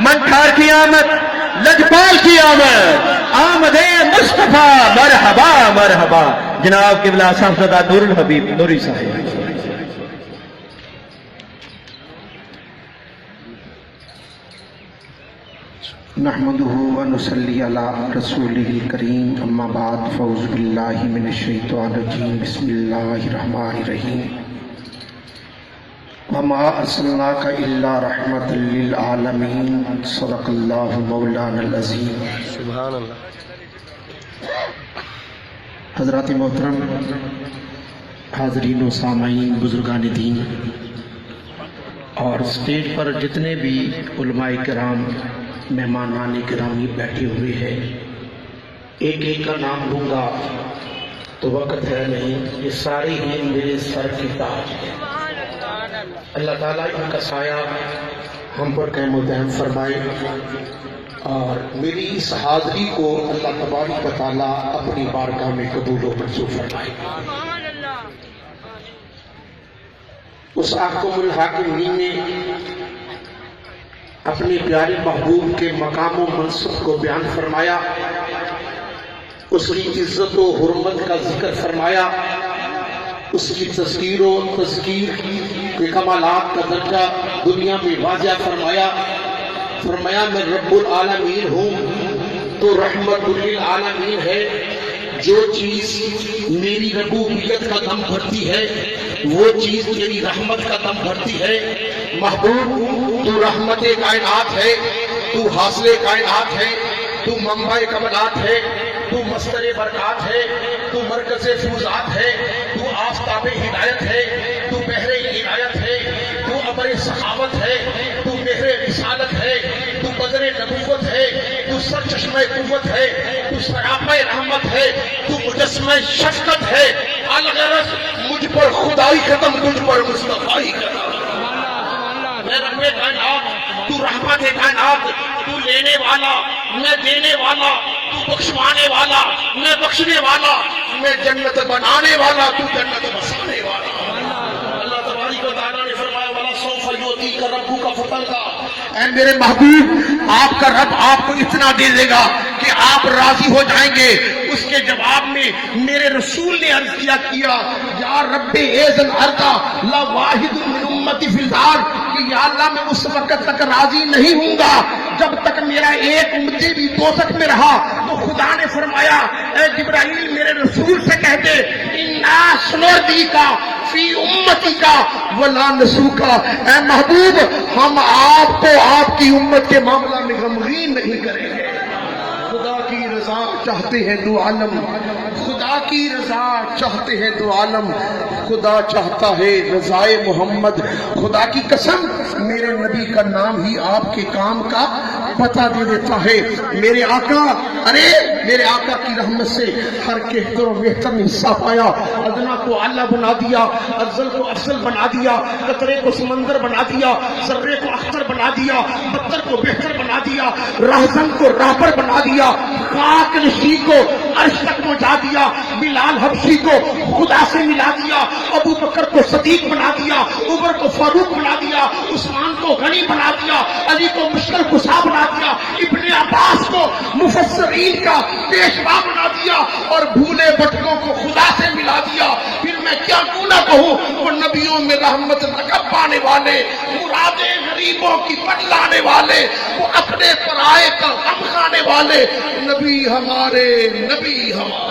منٹھار کی آمد، لجپال کی آمد، آمد مصطفیٰ مرحبا مرحبا۔ جناب قبلہ صاحبزادہ نور الحبیب نوری صاحب۔ نحمده ونصلي على رسوله الكريم اما بعد فاعوذ بالله من الشيطان الرجيم بسم الله الرحمن الرحيم وما ارسلناك الا رحمة للعالمين صدق الله مولانا العظيم۔ سبحان اللہ۔ حضرات محترم، حاضرین و سامعین، بزرگان دین اور اسٹیج پر جتنے بھی علماء کرام، مہمانان گرامی بیٹھے ہوئے ہیں، ایک ایک کا نام لوں گا تو وقت ہے نہیں، یہ سارے ہیں میرے سر کے تاج ہیں۔ اللہ تعالیٰ ان کا سایہ ہم پر قائم و دائم فرمائے اور میری اس حاضری کو اللہ تبارک و تعالیٰ اپنی بارگاہ میں قبول و منظور فرمائے۔ اس احکم الحاکمین نے اپنے پیارے محبوب کے مقام و منصب کو بیان فرمایا، اس کی عزت و حرمت کا ذکر فرمایا، اس کی تذکیر و تذکیر کے کمالات کا درجہ دنیا میں واضح فرمایا۔ فرمایا میں رب العالمین ہوں تو رحمت للعالمین ہے۔ جو چیز میری ربوبیت کا دم بھرتی ہے وہ چیز میری رحمت کا دم بھرتی ہے۔ محبوب تو رحمت کائنات ہے، تو حاصل کائنات ہے، تو منبع کمالات ہے، تو مصدر برکات ہے، تو مرکز فیوزات ہے، تو آفتاب ہدایت ہے، تو بحر ہدایت ہے، تو ابر سخاوت ہے، تو مہر رسالت ہے، تو بدر نبوت ہے، تو سر چشمہ قوت ہے، تو سراپہ رحمت ہے، تو مجسمہ شفقت ہے۔ الغرض مجھ پر خدائی ختم، تجھ پر مصطفیٰ ختم۔ میں رب کائنات، تو رحمت کائنات، تو لینے والا، میں دینے والا، تو بخشوانے والا، میں بخشنے والا، میں جنت بنانے والا، تو جنت بسانے والا۔ اللہ تبارک و تعالیٰ نے فرمایا وَلَا سَوْفَ يُعْطِيكَ رَبُّكَ فَتَرْضَىٰ۔ اے میرے محبوب، آپ کا رب آپ کو اتنا دے دے گا کہ آپ راضی ہو جائیں گے۔ اس کے جواب میں میرے رسول نے عرض کیا یا رب ایزن اردا لا واحد من امتی فی الدار، کہ یا اللہ میں اس وقت تک راضی نہیں ہوں گا جب تک میرا ایک امتی بھی دوزخ میں رہا۔ تو خدا نے فرمایا اے جبرائیل میرے رسول سے کہہ دے انا سنردی کا فی امتی کا ولا نسوکا، اے محبوب ہم آپ کو آپ کی امت کے معاملہ میں غمگین نہیں کریں گے۔ خدا کی رضا چاہتے ہیں دو عالم، خدا کی رضا چاہتے ہیں دو عالم، خدا چاہتا ہے رضائے محمد۔ خدا کی قسم میرے نبی کا نام ہی آپ کے کام کا پتہ دے دیتا ہے۔ میرے آقا، ارے میرے آقا کی رحمت سے ہر کہتر و بہتر نے حصہ پایا۔ ادنا کو اعلیٰ بنا دیا، افضل کو افضل بنا دیا، قطرے کو سمندر بنا دیا، ذرے کو اختر بنا دیا، بدتر کو بہتر بنا دیا، راہزن کو راہبر بنا دیا، خاک نشی کو عرش تک پہنچا دیا، بلال حبشی کو خدا سے ملا دیا، ابو بکر کو صدیق بنا دیا، عمر کو فاروق بنا دیا، عثمان کو غنی بنا دیا، علی کو مشکل کشا بنا دیا، ابن عباس کو مفسرین کا پیشوا بنا دیا، اور بھولے بھٹکوں کو خدا سے ملا دیا۔ پھر میں کیا کیوں نہ کہوں، وہ نبیوں میں رحمت لقب پانے والے، مرادیں غریبوں کی بتلانے والے، وہ اپنے پرائے کا غم کھانے والے، نبی ہمارے، نبی ہمارے۔